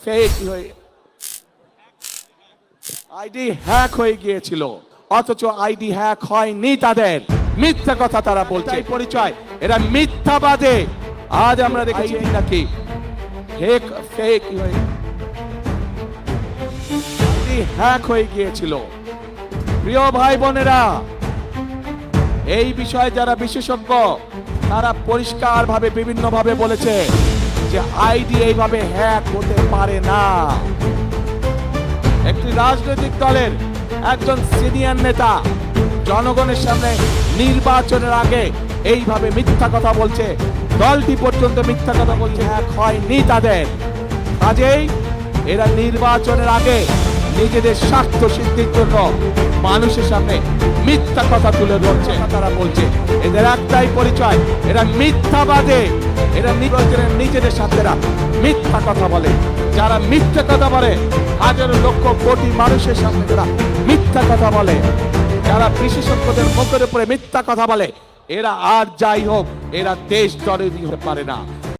Fake ID hack হয়ে গিয়েছিল, অথচ আইডি হ্যাক হয়নি তাদের। মিথ্যা কথা তারা বলছে, পরিচয় এরা মিথ্যাবাদী। আজ আমরা দেখেছি নাকি ফেক আইডি হ্যাক হয়ে গিয়েছিল। প্রিয় ভাই বোনেরা, এই বিষয়ে যারা বিশেষজ্ঞ তারা পরিষ্কারভাবে বিভিন্নভাবে বলেছে যে আইডি এইভাবে হ্যাক হতে পারে না। একটি রাজনৈতিক দলের একজন সিনিয়র নেতা জনগণের সামনে নির্বাচনের আগে এইভাবে মিথ্যা কথা বলছে, দলটি পর্যন্ত মিথ্যা কথা বলছে, হ্যাক হয়নি তাদের। কাজেই এরা নির্বাচনের আগে নিজেদের স্বার্থ সিদ্ধির জন্য মানুষের সামনে মিথ্যা কথা তুলে ধরছে। তারা বলছে এদের একটাই পরিচয়, এরা মিথ্যাবাদী। এরা নির্বাচনের নিজেদের সাথে মিথ্যা কথা বলে। যারা মিথ্যা কথা বলে, হাজার লক্ষ কোটি মানুষের সামনে যারা মিথ্যা কথা বলে, যারা বিশেষজ্ঞদের মুখের উপরে মিথ্যা কথা বলে, এরা আর যাই হোক, এরা দেশ দরদি হতে পারে না।